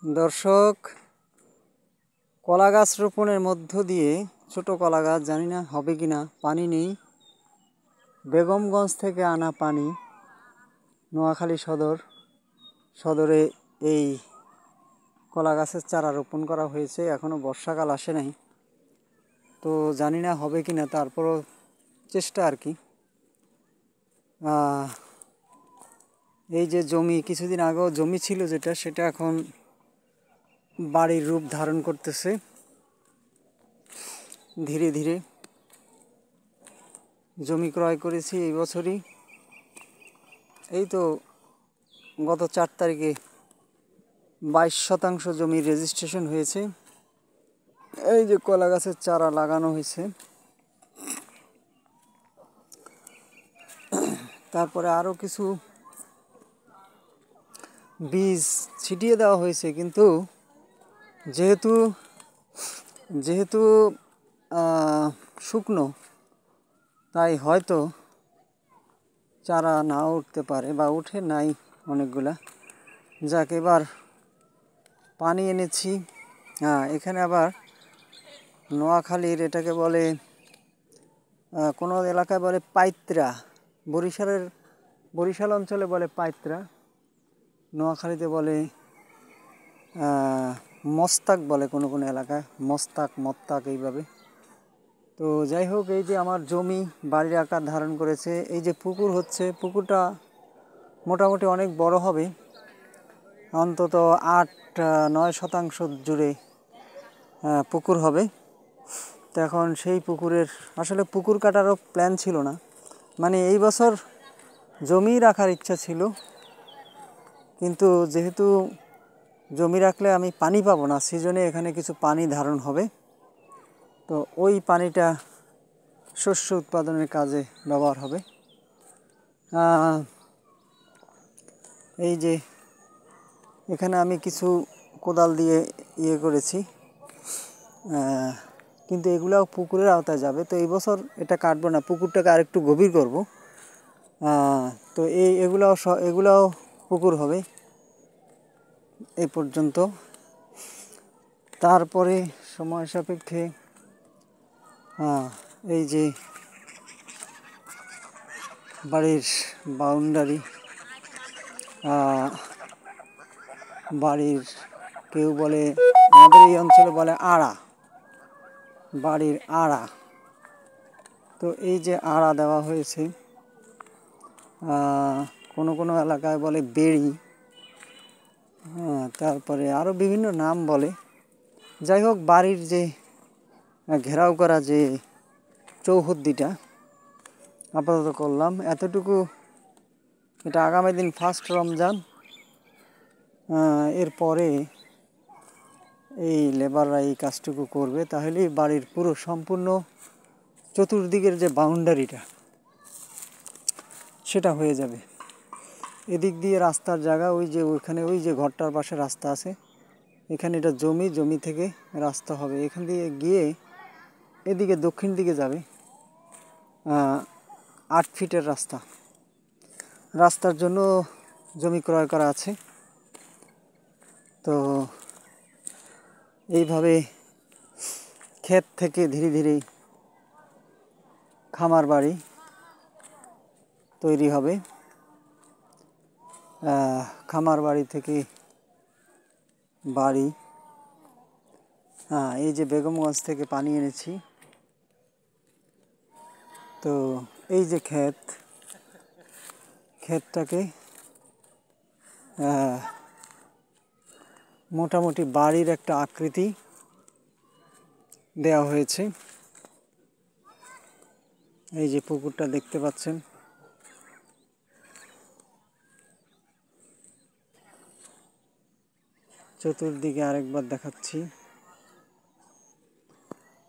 দর্শক, কলা গাছ রোপণের মধ্য দিয়ে ছোট কলা গাছ, জানি না হবে কিনা, পানি নেই। বেগমগঞ্জ থেকে আনা পানি, নোয়াখালী সদরে এই কলা গাছের চারা রোপণ করা হয়েছে। এখনো বর্ষাকাল আসে নাই, তো জানি না হবে কিনা, তারপরও চেষ্টা আর কি। এই যে জমি, কিছুদিন আগেও জমি ছিল যেটা, সেটা এখন বাড়ির রূপ ধারণ করতেছে ধীরে ধীরে। জমি ক্রয় করেছি এই বছরই, এই তো গত 4 তারিখে 22% জমির রেজিস্ট্রেশন হয়েছে। এই যে কলা গাছের চারা লাগানো হয়েছে, তারপরে আরও কিছু বীজ ছিটিয়ে দেওয়া হয়েছে, কিন্তু যেহেতু শুকনো, তাই হয়তো চারা নাও উঠতে পারে বা উঠে নাই অনেকগুলা। যাক, এবার পানি এনেছি। এখানে আবার নোয়াখালীর, এটাকে বলে কোনো এলাকায় বলে পাইত্রা, বরিশাল অঞ্চলে বলে পাইত্রা, নোয়াখালীতে বলে মস্তাক বলে, কোনো কোনো এলাকায় মত্তাক এইভাবে। তো যাই হোক, এই যে আমার জমি বাড়ির আকার ধারণ করেছে। এই যে পুকুর হচ্ছে, পুকুরটা মোটামুটি অনেক বড় হবে, অন্তত 8-9 শতাংশ জুড়ে পুকুর হবে। তো এখন সেই পুকুরের, আসলে পুকুর কাটারও প্ল্যান ছিল না, মানে এই বছর জমি রাখার ইচ্ছা ছিল, কিন্তু যেহেতু জমি রাখলে আমি পানি পাবো না সিজনে, এখানে কিছু পানি ধারণ হবে, তো ওই পানিটা শস্য উৎপাদনের কাজে ব্যবহার হবে। এই যে এখানে আমি কিছু কোদাল দিয়ে করেছি, কিন্তু এগুলাও পুকুরের আওতায় যাবে। তো এই বছর এটা কাটবো না, পুকুরটাকে আরেকটু গভীর করব। তো এগুলাও পুকুর হবে এই পর্যন্ত। তারপরে সময় সাপেক্ষে এই যে বাড়ির বাউন্ডারি, বাড়ির কেউ বলে, আমাদের এই অঞ্চলে বলে আড়া, বাড়ির আড়া। তো এই যে আড়া দেওয়া হয়েছে, কোনো কোনো এলাকায় বলে বেড়ি, তারপরে আরও বিভিন্ন নাম বলে। যাই হোক, বাড়ির যে ঘেরাও করা যে চৌহদ্দিটা আপাতত করলাম এতটুকু। এটা আগামী দিন ফার্স্ট রমজান, এরপরে এই লেবাররা এই কাজটুকু করবে, তাহলেই বাড়ির পুরো সম্পূর্ণ চতুর্দিকের যে বাউন্ডারিটা, সেটা হয়ে যাবে। এদিক দিয়ে রাস্তার জায়গা, ওই যে ওইখানে, ওই যে ঘরটার পাশে রাস্তা আছে, এখানে এটা জমি থেকে রাস্তা হবে, এখান দিয়ে গিয়ে এদিকে দক্ষিণ দিকে যাবে 8 ফিটের রাস্তার জন্য জমি ক্রয় করা আছে। তো এইভাবে ক্ষেত থেকে ধীরে ধীরে খামার বাড়ি তৈরি হবে। খামার বাড়ি থেকে বাড়ি। এই যে বেগমগঞ্জ থেকে পানি এনেছি, তো এই যে ক্ষেতটাকে মোটামুটি বাড়ির একটা আকৃতি দেওয়া হয়েছে। এই যে পুকুরটা দেখতে পাচ্ছেন, চতুর্দিকে আরেকবার দেখাচ্ছি।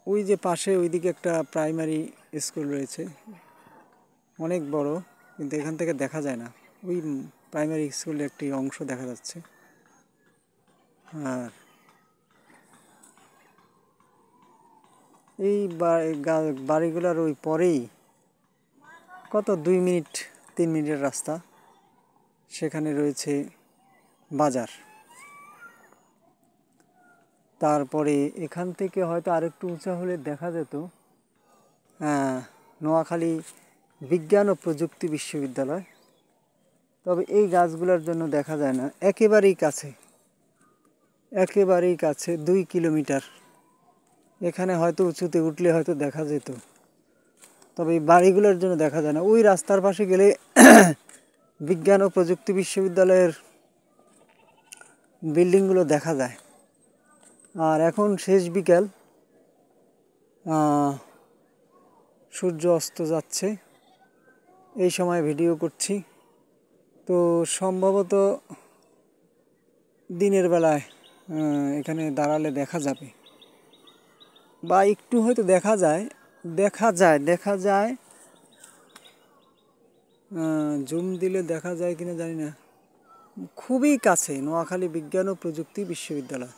ওই যে পাশে ওইদিকে একটা প্রাইমারি স্কুল রয়েছে, অনেক বড়, কিন্তু এখান থেকে দেখা যায় না। ওই প্রাইমারি স্কুলের একটি অংশ দেখা যাচ্ছে। আর এই বাড়িগুলোর ওই পরেই, কত 2-3 মিনিটের রাস্তা, সেখানে রয়েছে বাজার। তারপরে এখান থেকে হয়তো আরেকটু উঁচা হলে দেখা যেত নোয়াখালী বিজ্ঞান ও প্রযুক্তি বিশ্ববিদ্যালয়। তবে এই গাছগুলোর জন্য দেখা যায় না, একেবারেই কাছে, একেবারেই কাছে 2 কিলোমিটার। এখানে হয়তো উঁচুতে উঠলে হয়তো দেখা যেত, তবে এই বাড়িগুলোর জন্য দেখা যায় না। ওই রাস্তার পাশে গেলে বিজ্ঞান ও প্রযুক্তি বিশ্ববিদ্যালয়ের বিল্ডিংগুলো দেখা যায়। আর এখন শেষ বিকাল, সূর্য অস্ত যাচ্ছে, এই সময় ভিডিও করছি। তো সম্ভবত দিনের বেলায় এখানে দাঁড়ালে দেখা যাবে, বা একটু হয়তো দেখা যায় জুম দিলে দেখা যায় কিনা জানি না। খুবই কাছে নোয়াখালী বিজ্ঞান ও প্রযুক্তি বিশ্ববিদ্যালয়।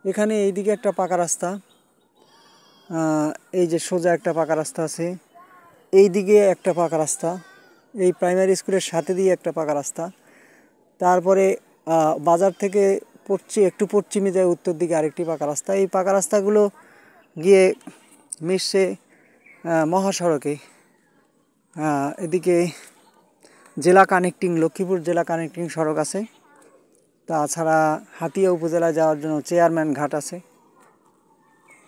এখানে এইদিকে একটা পাকা রাস্তা, এই যে সোজা একটা পাকা রাস্তা আছে, এই দিকে একটা পাকা রাস্তা, এই প্রাইমারি স্কুলের সাথে দিয়ে একটা পাকা রাস্তা। তারপরে বাজার থেকে একটু পশ্চিমে যায় উত্তর দিকে আরেকটি পাকা রাস্তা। এই পাকা রাস্তাগুলো গিয়ে মিশছে মহাসড়কে। এদিকে লক্ষ্মীপুর জেলা কানেক্টিং সড়ক আছে। তাছাড়া হাতিয়া উপজেলায় যাওয়ার জন্য চেয়ারম্যান ঘাট আছে।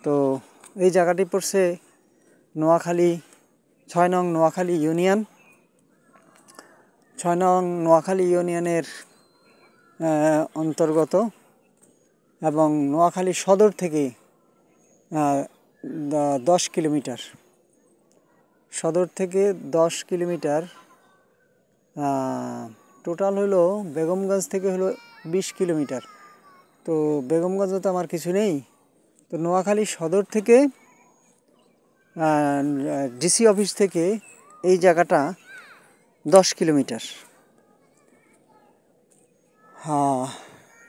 তো এই জায়গাটি পড়ছে নোয়াখালী 6 নং নোয়াখালী ইউনিয়ন। 6 নং নোয়াখালী ইউনিয়নের অন্তর্গত, এবং নোয়াখালী সদর থেকে 10 কিলোমিটার। সদর থেকে 10 কিলোমিটার, টোটাল হলো বেগমগঞ্জ থেকে হলো 20 কিলোমিটার। তো বেগমগঞ্জে তো আমার কিছু নেই। তো নোয়াখালী সদর থেকে ডিসি অফিস থেকে এই জায়গাটা 10 কিলোমিটার।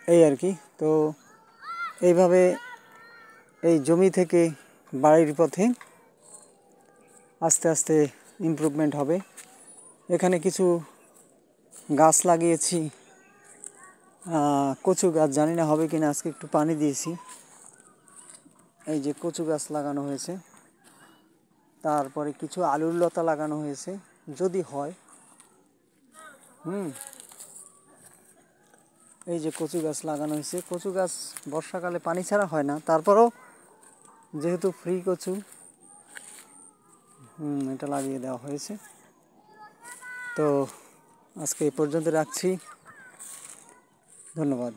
এই আর কি। তো এইভাবে এই জমি থেকে বাড়ির পথে আস্তে আস্তে ইমপ্রুভমেন্ট হবে। এখানে কিছু গাছ লাগিয়েছি, কচু গাছ, জানি না হবে কিনা, আজকে একটু পানি দিয়েছি। এই যে কচু গাছ লাগানো হয়েছে, তারপরে কিছু আলুর লতা লাগানো হয়েছে, যদি হয়। এই যে কচু গাছ লাগানো হয়েছে। কচু গাছ বর্ষাকালে পানি ছাড়া হয় না, তারপরও যেহেতু ফ্রি কচু, এটা লাগিয়ে দেওয়া হয়েছে। তো আজকে এই পর্যন্ত রাখছি, ধন্যবাদ।